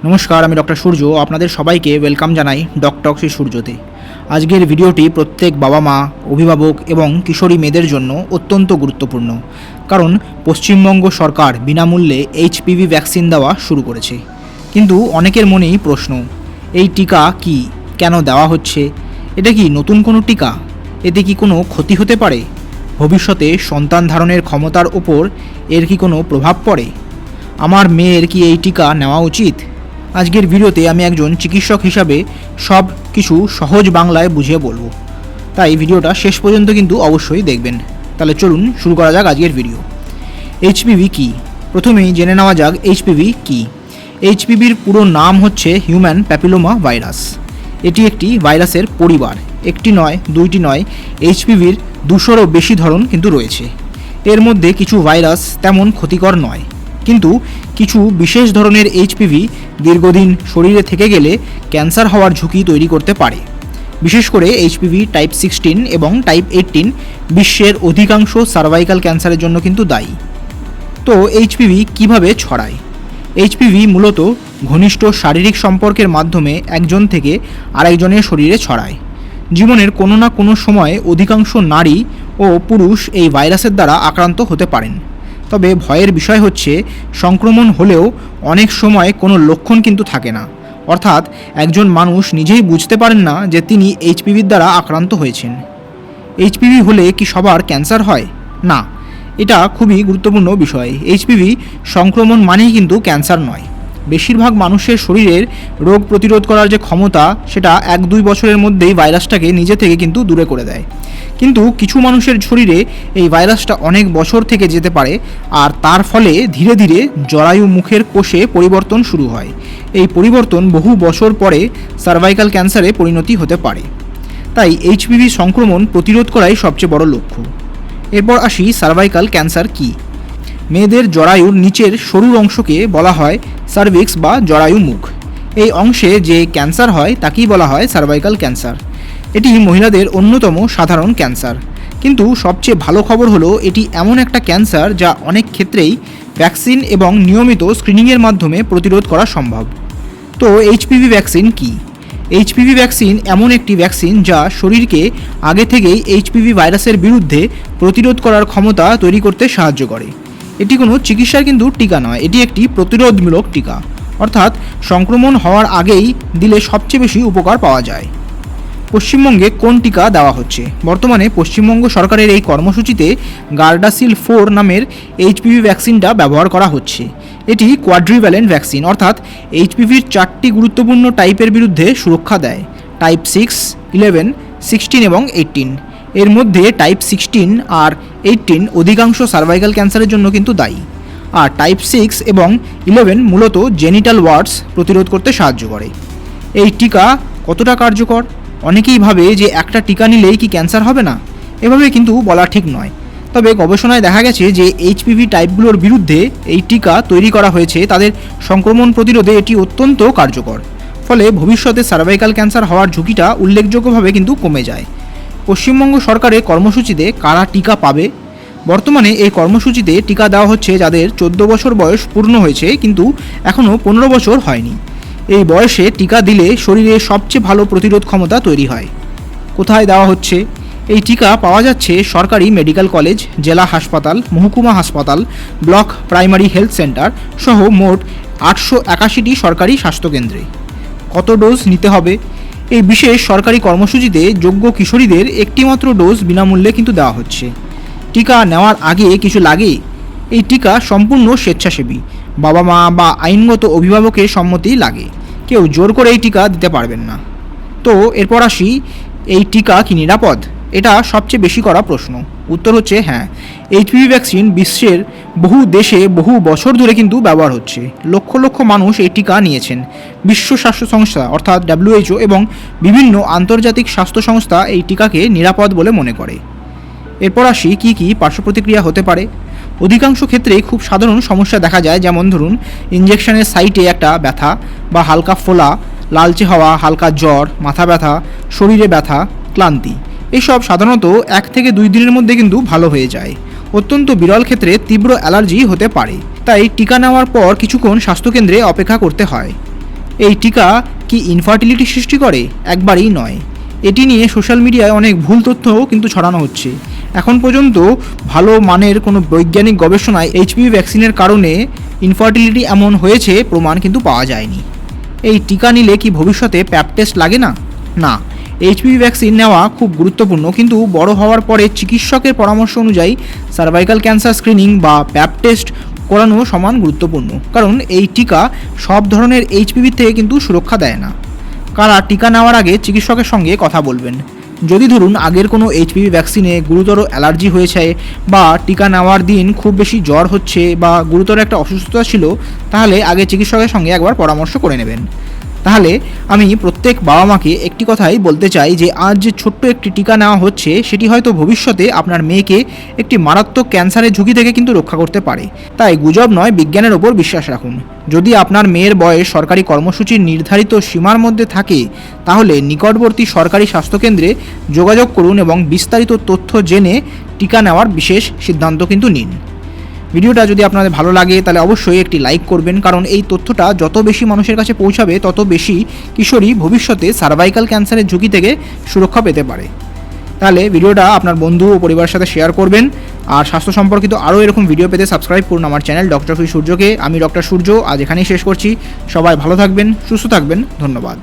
নমস্কার, আমি ডক্টর সূর্য। আপনাদের সবাইকে ওয়েলকাম জানাই ডকটক্সি সূর্যতে। আজকের ভিডিওটি প্রত্যেক বাবা মা, অভিভাবক এবং কিশোরী মেয়েদের জন্য অত্যন্ত গুরুত্বপূর্ণ, কারণ পশ্চিমবঙ্গ সরকার বিনামূল্যে এইচপিভি ভ্যাকসিন দেওয়া শুরু করেছে। কিন্তু অনেকের মনেই প্রশ্ন, এই টিকা কি, কেন দেওয়া হচ্ছে? এটা কি নতুন কোনো টিকা? এতে কি কোনো ক্ষতি হতে পারে? ভবিষ্যতে সন্তান ধারণের ক্ষমতার ওপর এর কি কোনো প্রভাব পড়ে? আমার মেয়ের কি এই টিকা নেওয়া উচিত? আজকের ভিডিওতে আমি একজন চিকিৎসক হিসাবে সব কিছু সহজ বাংলায় বুঝিয়ে বলবো, তাই ভিডিওটা শেষ পর্যন্ত কিন্তু অবশ্যই দেখবেন। তাহলে চলুন শুরু করা যাক আজকের ভিডিও। এইচপিভি কি? প্রথমেই জেনে নেওয়া যাক এইচপিভি কি। এইচপিভির পুরো নাম হচ্ছে হিউম্যান প্যাপিলোমা ভাইরাস। এটি একটি ভাইরাসের পরিবার। একটি নয়, দুইটি নয়, এইচপিভির 200-রও বেশি ধরন কিন্তু রয়েছে। এর মধ্যে কিছু ভাইরাস তেমন ক্ষতিকর নয়, কিন্তু কিছু বিশেষ ধরনের এইচপিভি দীর্ঘদিন শরীরে থেকে গেলে ক্যান্সার হওয়ার ঝুঁকি তৈরি করতে পারে। বিশেষ করে এইচপিভি টাইপ 16 এবং টাইপ 18 বিশ্বের অধিকাংশ সার্ভাইকাল ক্যান্সারের জন্য কিন্তু দায়ী। তো এইচপিভি কিভাবে ছড়ায়? এইচপিভি মূলত ঘনিষ্ঠ শারীরিক সম্পর্কের মাধ্যমে একজন থেকে আরেকজনের শরীরে ছড়ায়। জীবনের কোনো না কোনো সময়ে অধিকাংশ নারী ও পুরুষ এই ভাইরাসের দ্বারা আক্রান্ত হতে পারেন। তবে ভয়ের বিষয় হচ্ছে, সংক্রমণ হলেও অনেক সময় কোনো লক্ষণ কিন্তু থাকে না, অর্থাৎ একজন মানুষ নিজেই বুঝতে পারেন না যে তিনি এইচপিভির দ্বারা আক্রান্ত হয়েছেন। এইচপিভি হলে কি সবার ক্যান্সার হয়? না, এটা খুবই গুরুত্বপূর্ণ বিষয়। এইচপিভি সংক্রমণ মানেই কিন্তু ক্যান্সার নয়। বেশিরভাগ মানুষের শরীরের রোগ প্রতিরোধ করার যে ক্ষমতা, সেটা 1-2 বছরের মধ্যেই ভাইরাসটাকে নিজে থেকে কিন্তু দূরে করে দেয়। কিন্তু কিছু মানুষের শরীরে এই ভাইরাসটা অনেক বছর থেকে যেতে পারে, আর তার ফলে ধীরে ধীরে জরায়ু মুখের কোষে পরিবর্তন শুরু হয়। এই পরিবর্তন বহু বছর পরে সার্ভাইকাল ক্যান্সারে পরিণতি হতে পারে। তাই এইচপিভি সংক্রমণ প্রতিরোধ করাই সবচেয়ে বড় লক্ষ্য। এরপর আসি, সার্ভাইকাল ক্যান্সার কি। মেয়েদের জরায়ুর নিচের সরুর অংশকে বলা হয় সার্ভিক্স বা জরায়ু মুখ। এই অংশে যে ক্যান্সার হয় তাকেই বলা হয় সার্ভাইকাল ক্যান্সার। এটি মহিলাদের অন্যতম সাধারণ ক্যান্সার, কিন্তু সবচেয়ে ভালো খবর হলো এটি এমন একটা ক্যান্সার যা অনেক ক্ষেত্রেই ভ্যাকসিন এবং নিয়মিত স্ক্রিনিংয়ের মাধ্যমে প্রতিরোধ করা সম্ভব। তো এইচপিভি ভ্যাকসিন কি? এইচপিভি ভ্যাকসিন এমন একটি ভ্যাকসিন যা শরীরকে আগে থেকেই এইচপিভি ভাইরাসের বিরুদ্ধে প্রতিরোধ করার ক্ষমতা তৈরি করতে সাহায্য করে। এটি কোনো চিকিৎসার কিন্তু টিকা নয়, এটি একটি প্রতিরোধমূলক টিকা, অর্থাৎ সংক্রমণ হওয়ার আগেই দিলে সবচেয়ে বেশি উপকার পাওয়া যায়। পশ্চিমবঙ্গে কোন টিকা দেওয়া হচ্ছে? বর্তমানে পশ্চিমবঙ্গ সরকারের এই কর্মসূচিতে গার্ডাসিল 4 নামের এইচপিভি ভ্যাকসিনটা ব্যবহার করা হচ্ছে। এটি কোয়াড্রিভ্যালেন্ট ভ্যাকসিন, অর্থাৎ এইচপিভির 4টি গুরুত্বপূর্ণ টাইপের বিরুদ্ধে সুরক্ষা দেয়: টাইপ 6, 11, 16 এবং 18। এর মধ্যে টাইপ 16 আর 18 অধিকাংশ সার্ভাইকাল ক্যান্সারের জন্য কিন্তু দায়ী, আর টাইপ 6 এবং 11 মূলত জেনিটাল ওয়ার্ডস প্রতিরোধ করতে সাহায্য করে। এই টিকা কতটা কার্যকর? অনেকেই ভাবে যে একটা টিকা নিলেই কি ক্যান্সার হবে না, এভাবে কিন্তু বলা ঠিক নয়। তবে গবেষণায় দেখা গেছে যে এইচপিভি টাইপগুলোর বিরুদ্ধে এই টিকা তৈরি করা হয়েছে, তাদের সংক্রমণ প্রতিরোধে এটি অত্যন্ত কার্যকর। ফলে ভবিষ্যতে সার্ভাইকাল ক্যান্সার হওয়ার ঝুঁকিটা উল্লেখযোগ্যভাবে কিন্তু কমে যায়। পশ্চিমবঙ্গ সরকারের কর্মসূচিতে কারা টিকা পাবে? বর্তমানে এই কর্মসূচিতে টিকা দেওয়া হচ্ছে যাদের 14 বছর বয়স পূর্ণ হয়েছে কিন্তু এখনও 15 বছর হয়নি। এই বয়সে টিকা দিলে শরীরে সবচেয়ে ভালো প্রতিরোধ ক্ষমতা তৈরি হয়। কোথায় দেওয়া হচ্ছে? এই টিকা পাওয়া যাচ্ছে সরকারি মেডিকেল কলেজ, জেলা হাসপাতাল, মহকুমা হাসপাতাল, ব্লক প্রাইমারি হেলথ সেন্টার সহ মোট 881টি সরকারি স্বাস্থ্যকেন্দ্রে। কত ডোজ নিতে হবে? এই বিশেষ সরকারি কর্মসূচিতে যোগ্য কিশোরীদের একটিমাত্র ডোজ বিনামূল্যে কিন্তু দেওয়া হচ্ছে। টিকা নেওয়ার আগে কিছু লাগে? এই টিকা সম্পূর্ণ স্বেচ্ছাসেবী, বাবা মা বা আইনগত অভিভাবকের সম্মতি লাগে, কেউ জোর করে এই টিকা দিতে পারবেন না। তো এরপর আসি, এই টিকা কি নিরাপদ? এটা সবচেয়ে বেশি করা প্রশ্ন। উত্তর হচ্ছে হ্যাঁ। এইচপিভি ভ্যাকসিন বিশ্বের বহু দেশে বহু বছর ধরে কিন্তু ব্যবহার হচ্ছে। লক্ষ লক্ষ মানুষ এই টিকা নিয়েছেন। বিশ্ব স্বাস্থ্য সংস্থা অর্থাৎ WHO এবং বিভিন্ন আন্তর্জাতিক স্বাস্থ্য সংস্থা এই টিকাকে নিরাপদ বলে মনে করে। এরপর আসি, কী কী পার্শ্ব প্রতিক্রিয়া হতে পারে। অধিকাংশ ক্ষেত্রে খুব সাধারণ সমস্যা দেখা যায়, যেমন ধরুন ইঞ্জেকশনের সাইটে একটা ব্যথা বা হালকা ফোলা, লালচে হওয়া, হালকা জ্বর, মাথা ব্যথা, শরীরে ব্যথা, ক্লান্তি। এসব সাধারণত 1 থেকে 2 দিনের মধ্যে কিন্তু ভালো হয়ে যায়। অত্যন্ত বিরল ক্ষেত্রে তীব্র অ্যালার্জি হতে পারে, তাই টিকা নেওয়ার পর কিছুক্ষণ স্বাস্থ্যকেন্দ্রে অপেক্ষা করতে হয়। এই টিকা কি ইনফার্টিলিটি সৃষ্টি করে? একবারেই নয়। এটি নিয়ে সোশ্যাল মিডিয়ায় অনেক ভুল তথ্যও কিন্তু ছড়ানো হচ্ছে। এখন পর্যন্ত ভালো মানের কোনো বৈজ্ঞানিক গবেষণায় এইচপিভি ভ্যাকসিনের কারণে ইনফার্টিলিটি এমন হয়েছে প্রমাণ কিন্তু পাওয়া যায়নি। এই টিকা নিলে কি ভবিষ্যতে প্যাপ টেস্ট লাগে না? না, এইচপিভি ভ্যাকসিন নেওয়া খুব গুরুত্বপূর্ণ, কিন্তু বড় হওয়ার পরে চিকিৎসকের পরামর্শ অনুযায়ী সার্ভাইকাল ক্যান্সার স্ক্রিনিং বা প্যাপ টেস্ট করানো সমান গুরুত্বপূর্ণ, কারণ এই টিকা সব ধরনের এইচপিভি থেকে কিন্তু সুরক্ষা দেয় না। কারা টিকা নেওয়ার আগে চিকিৎসকের সঙ্গে কথা বলবেন? যদি ধরুন আগের কোনো এইচপিভি ভ্যাকসিনে গুরুতর অ্যালার্জি হয়েছে বা টিকা নেওয়ার দিন খুব বেশি জ্বর হচ্ছে বা গুরুতর একটা অসুস্থতা ছিল, তাহলে আগে চিকিৎসকের সঙ্গে একবার পরামর্শ করে নেবেন। তাহলে আমি প্রত্যেক বাবা মাকে একটি কথাই বলতে চাই যে আজ যে ছোট্ট একটি টিকা নেওয়া হচ্ছে সেটি হয়তো ভবিষ্যতে আপনার মেয়েকে একটি মারাত্মক ক্যান্সারের ঝুঁকি থেকে কিন্তু রক্ষা করতে পারে। তাই গুজব নয়, বিজ্ঞানের ওপর বিশ্বাস রাখুন। যদি আপনার মেয়ের বয়স সরকারি কর্মসূচির নির্ধারিত সীমার মধ্যে থাকে, তাহলে নিকটবর্তী সরকারি স্বাস্থ্যকেন্দ্রে যোগাযোগ করুন এবং বিস্তারিত তথ্য জেনে টিকা নেওয়ার বিশেষ সিদ্ধান্ত কিন্তু নিন। ভিডিওটা যদি আপনাদের ভালো লাগে তাহলে অবশ্যই একটি লাইক করবেন, কারণ এই তথ্যটা যত বেশি মানুষের কাছে পৌঁছাবে তত বেশি কিশোরী ভবিষ্যতে সার্ভাইকাল ক্যান্সারের ঝুঁকি থেকে সুরক্ষা পেতে পারে। তাহলে ভিডিওটা আপনার বন্ধু ও পরিবারের সাথে শেয়ার করবেন। আর স্বাস্থ্য সম্পর্কিত আরও এরকম ভিডিও পেতে সাবস্ক্রাইব করুন আমার চ্যানেল ডক্টর সূর্যকে। আমি ডক্টর সূর্য আজ এখানেই শেষ করছি। সবাই ভালো থাকবেন, সুস্থ থাকবেন, ধন্যবাদ।